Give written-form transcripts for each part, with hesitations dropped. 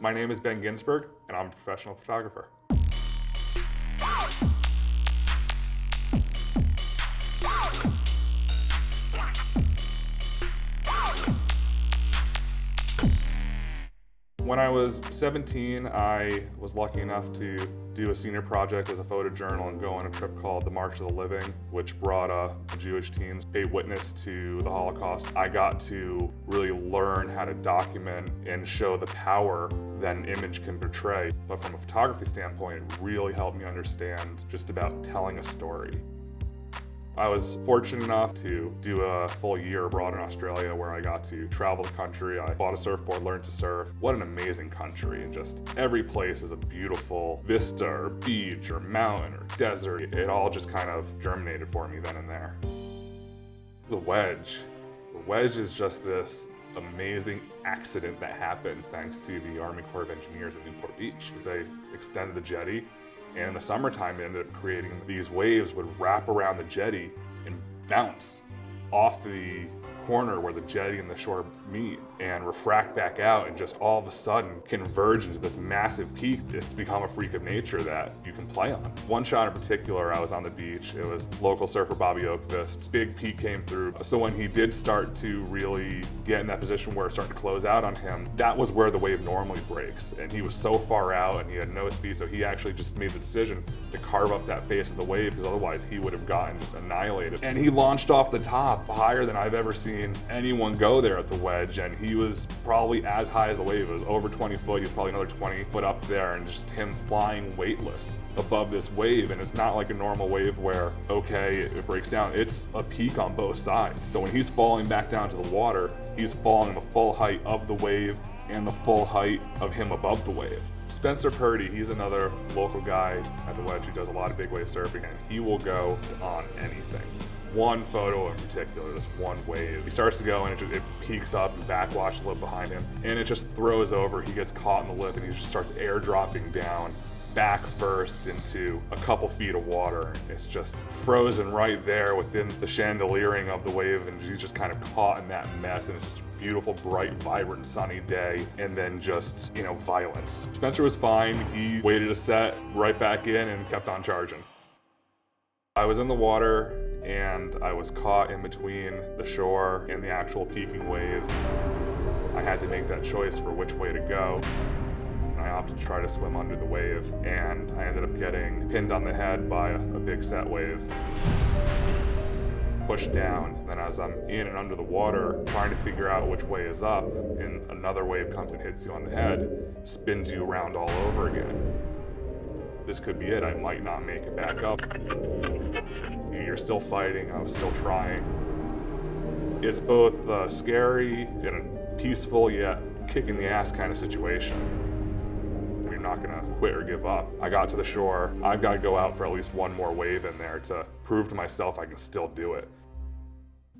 My name is Ben Ginsberg, and I'm a professional photographer. When I was 17, I was lucky enough to do a senior project as a photojournal and go on a trip called the March of the Living, which brought Jewish teens to pay witness to the Holocaust. I got to really learn how to document and show the power that an image can portray. But from a photography standpoint, it really helped me understand just about telling a story. I was fortunate enough to do a full year abroad in Australia where I got to travel the country. I bought a surfboard, learned to surf. What an amazing country, and just every place is a beautiful vista or beach or mountain or desert. It all just kind of germinated for me then and there. The Wedge. The Wedge is just this amazing accident that happened thanks to the Army Corps of Engineers at Newport Beach. As they extended the jetty, and in the summertime, it ended up creating these waves would wrap around the jetty and bounce off the corner where the jetty and the shore meet and refract back out and just all of a sudden converge into this massive peak. It's become a freak of nature that you can play on. One shot in particular, I was on the beach. It was local surfer Bobby Oakvist's big peak came through. So when he did start to really get in that position where it's starting to close out on him, that was where the wave normally breaks. And he was so far out and he had no speed, so he actually just made the decision to carve up that face of the wave because otherwise he would have gotten just annihilated. And he launched off the top higher than I've ever seen anyone go there at the Wedge, and he was probably as high as the wave. It was over 20 foot, he was probably another 20 foot up there, and just him flying weightless above this wave. And it's not like a normal wave where, okay, it breaks down. It's a peak on both sides. So when he's falling back down to the water, he's falling the full height of the wave and the full height of him above the wave. Spencer Purdy, he's another local guy at the Wedge who does a lot of big wave surfing, and he will go on anything. One photo in particular, this one wave. He starts to go and it peaks up and backwash a little behind him, and it just throws over. He gets caught in the lip and he just starts airdropping down back first into a couple feet of water. It's just frozen right there within the chandeliering of the wave, and he's just kind of caught in that mess, and it's just a beautiful, bright, vibrant, sunny day, and then just, violence. Spencer was fine. He waited a set, right back in, and kept on charging. I was in the water and I was caught in between the shore and the actual peaking wave. I had to make that choice for which way to go. I opted to try to swim under the wave, and I ended up getting pinned on the head by a big set wave. Pushed down, then as I'm in and under the water, trying to figure out which way is up, and another wave comes and hits you on the head, spins you around all over again. This could be it. I might not make it back up. You're still fighting. I was still trying. It's both scary and a peaceful yet kick in the ass kind of situation. You're not gonna quit or give up. I got to the shore. I've got to go out for at least one more wave in there to prove to myself I can still do it.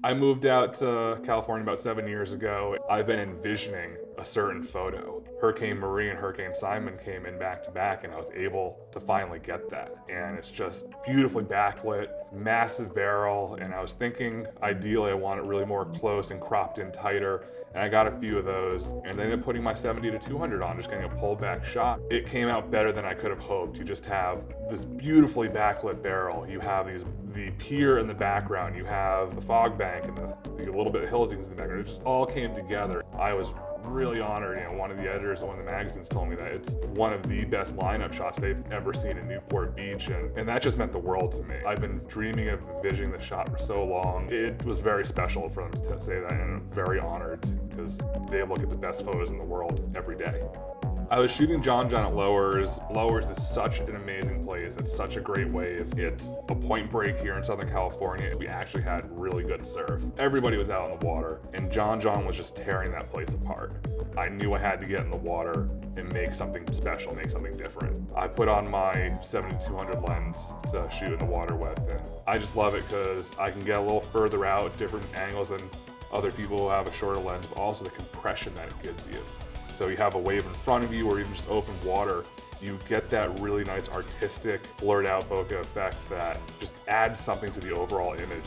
I moved out to California about 7 years ago. I've been envisioning a certain photo. Hurricane Marie and Hurricane Simon came in back to back, and I was able to finally get that. And it's just beautifully backlit, massive barrel, and I was thinking ideally I want it really more close and cropped in tighter, and I got a few of those, and then ended up putting my 70 to 200 on, just getting a pulled back shot. It came out better than I could have hoped. You just have this beautifully backlit barrel. You have the pier in the background, you have the fog bank and the little bit of hills in the background. It just all came together. I was really honored. One of the editors of one of the magazines told me that it's one of the best lineup shots they've ever seen in Newport Beach, and that just meant the world to me. I've been dreaming of envisioning the shot for so long. It was very special for them to say that, and I'm very honored because they look at the best photos in the world every day. I was shooting John at Lowers. Lowers is such an amazing place. It's such a great wave. It's a point break here in Southern California. We actually had really good surf. Everybody was out in the water, and John was just tearing that place apart. I knew I had to get in the water and make something special, make something different. I put on my 7200 lens to shoot in the water with, and I just love it because I can get a little further out, different angles than other people who have a shorter lens, but also the compression that it gives you. So you have a wave in front of you or even just open water, you get that really nice artistic blurred out bokeh effect that just adds something to the overall image.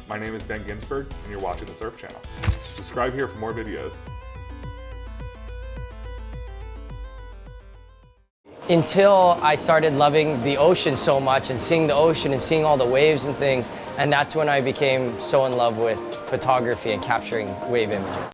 My name is Ben Ginsberg, and you're watching the Surf Channel. Subscribe here for more videos. Until I started loving the ocean so much and seeing the ocean and seeing all the waves and things, and that's when I became so in love with photography and capturing wave images.